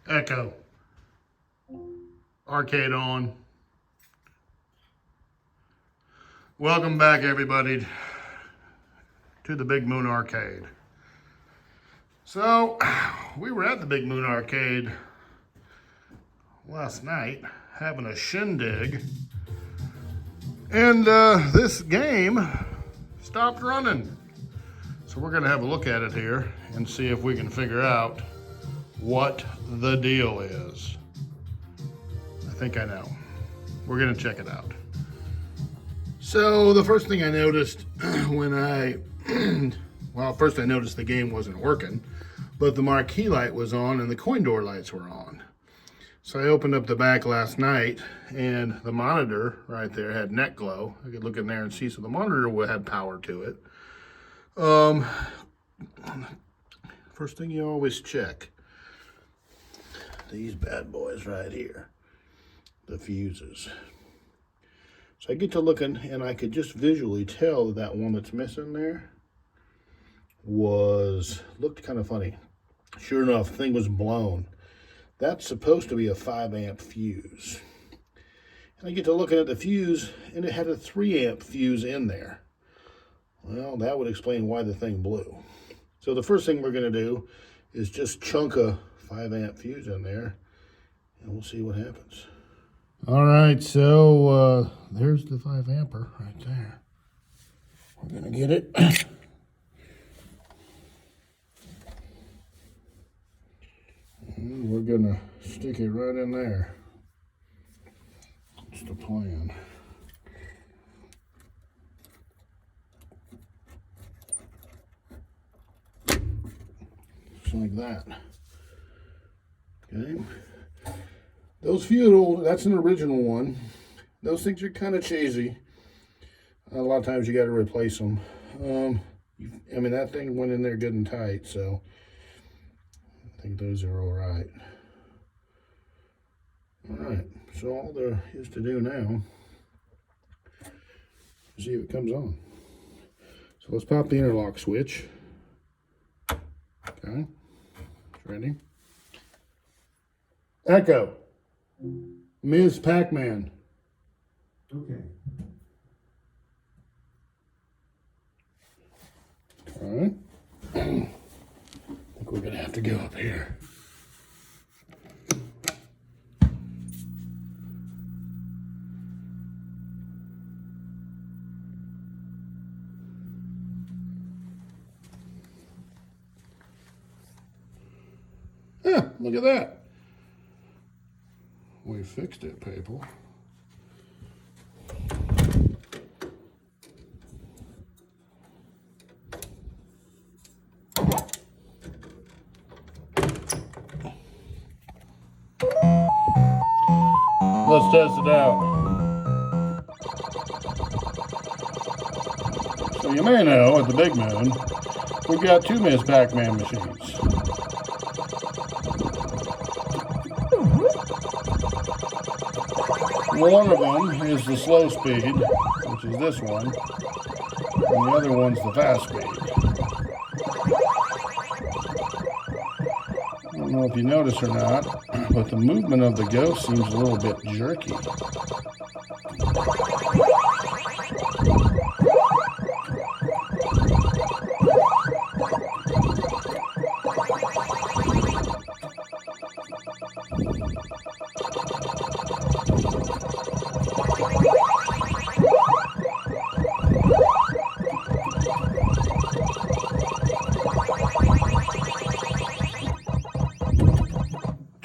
Echo. Arcade on. Welcome back, everybody, to the Big Moon Arcade. So, we were at the Big Moon Arcade last night having a shindig, and this game stopped running. So we're gonna have a look at it here and see if we can figure out what the deal is. I think I know. We're gonna check it out. So the first thing I noticed when well, first I noticed the game wasn't working, but the marquee light was on and the coin door lights were on. So I opened up the back last night and the monitor right there had net glow. I could look in there and see, so the monitor had power to it. First thing you always check, these bad boys right here, the fuses. So I get to looking and I could just visually tell that one that's missing there looked kind of funny. Sure enough, the thing was blown. That's supposed to be a 5 amp fuse. And I get to looking at the fuse and it had a 3 amp fuse in there. Well, that would explain why the thing blew. So the first thing we're going to do is just chunk a 5 amp fuse in there and we'll see what happens. All right, so there's the 5 amper right there. We're going to get it. And we're going to stick it right in there. That's the plan. Just like that. Okay. Those few, that's an original one. Those things are kind of cheesy. A lot of times you got to replace them. I mean, that thing went in there good and tight, so I think those are all right. All right, so all there is to do now is see if it comes on. So let's pop the interlock switch. Okay, it's ready. Echo. Ms. Pac-man. Okay. All right. I think we're going to have to go up here. Yeah, look at that. We fixed it, people. Let's test it out. So you may know, at the Big Moon, we've got 2 Ms. Pac-Man machines. One of them is the slow speed, which is this one, and the other one's the fast speed. I don't know if you notice or not, but the movement of the ghost seems a little bit jerky.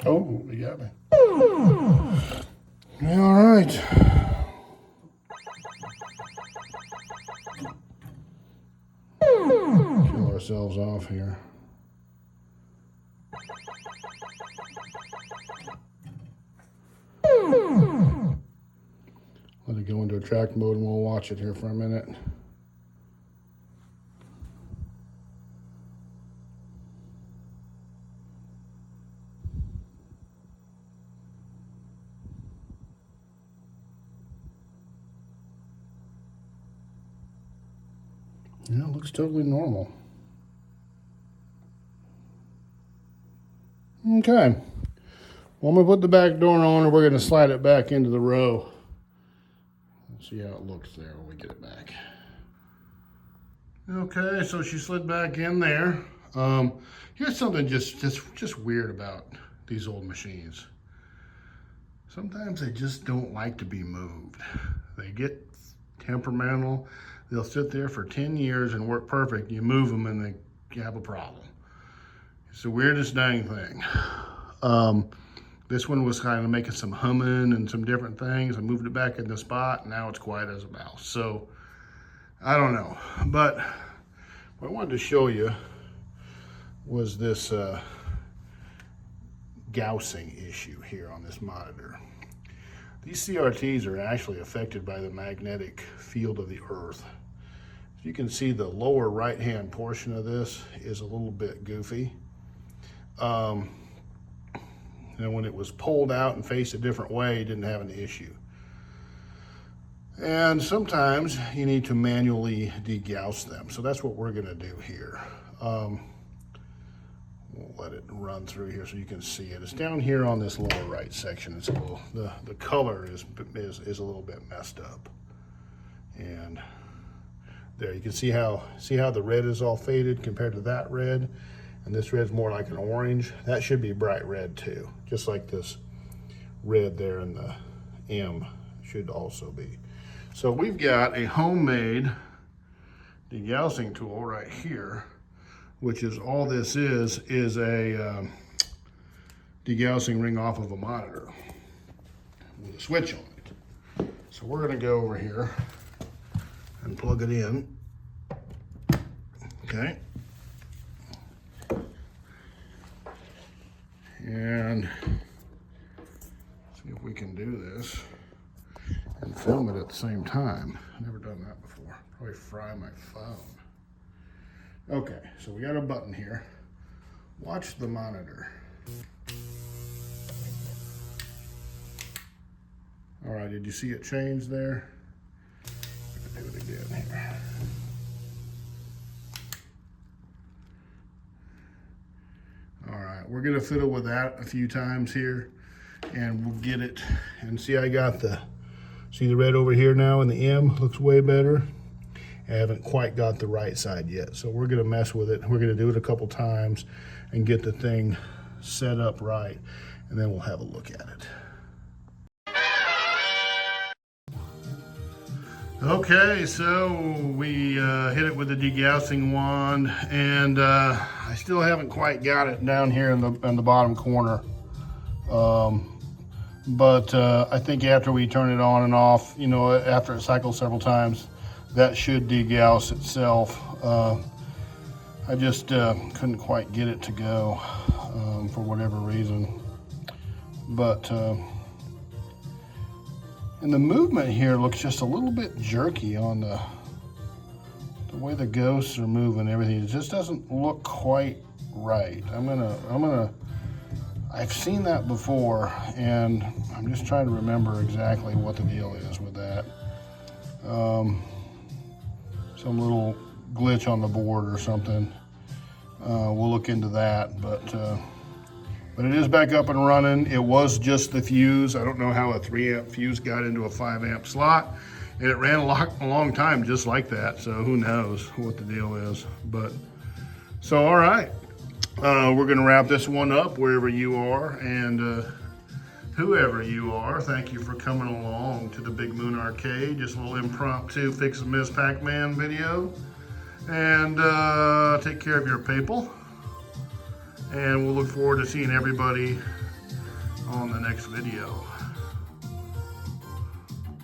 Oh, you got me. All right. Kill ourselves off here. Let it go into attract mode and we'll watch it here for a minute. Yeah, it looks totally normal. Okay. Well, I'm gonna put the back door on and we're gonna slide it back into the row. Let's see how it looks there when we get it back. Okay, so she slid back in there. Here's something just weird about these old machines. Sometimes they just don't like to be moved. They get temperamental. They'll sit there for 10 years and work perfect. You move them and they have a problem. It's the weirdest dang thing. This one was kind of making some humming and some different things. I moved it back in the spot and now it's quiet as a mouse. So I don't know, but what I wanted to show you was this gousing issue here on this monitor. These CRTs are actually affected by the magnetic field of the earth. As you can see, the lower right hand portion of this is a little bit goofy. And when it was pulled out and faced a different way, it didn't have an issue. And sometimes you need to manually degauss them. So that's what we're gonna do here. We'll let it run through here so you can see it. It's down here on this lower right section. It's a little, the color is a little bit messed up. And there you can see how the red is all faded compared to that red. And this red's more like an orange. That should be bright red too, just like this red there in the M should also be. So we've got a homemade degaussing tool right here, which is all this is a degaussing ring off of a monitor with a switch on it. So we're gonna go over here and plug it in, okay? And see if we can do this and film it at the same time. Never done that before. Probably fry my phone. Okay, so we got a button here. Watch the monitor. All right, did you see it change there? I'm gonna do it again here. All right, we're gonna fiddle with that a few times here and we'll get it. And see, I got see the red over here now in the M, looks way better. I haven't quite got the right side yet. So we're gonna mess with it. We're gonna do it a couple times and get the thing set up right. And then we'll have a look at it. Okay, so we hit it with the degaussing wand, and I still haven't quite got it down here in the bottom corner. But I think after we turn it on and off, you know, after it cycles several times, that should degauss itself. I just couldn't quite get it to go for whatever reason. But and the movement here looks just a little bit jerky on the way the ghosts are moving. Everything, it just doesn't look quite right. I've seen that before, and I'm just trying to remember exactly what the deal is with that. Some little glitch on the board or something. We'll look into that, but it is back up and running. It was just the fuse. I don't know how a 3-amp fuse got into a 5-amp slot, and it ran a long time just like that. So who knows what the deal is. But so all right, we're gonna wrap this one up wherever you are, and whoever you are, thank you for coming along to the Big Moon Arcade. Just a little impromptu Fix and Miss Pac-Man video, and take care of your people. And we'll look forward to seeing everybody on the next video.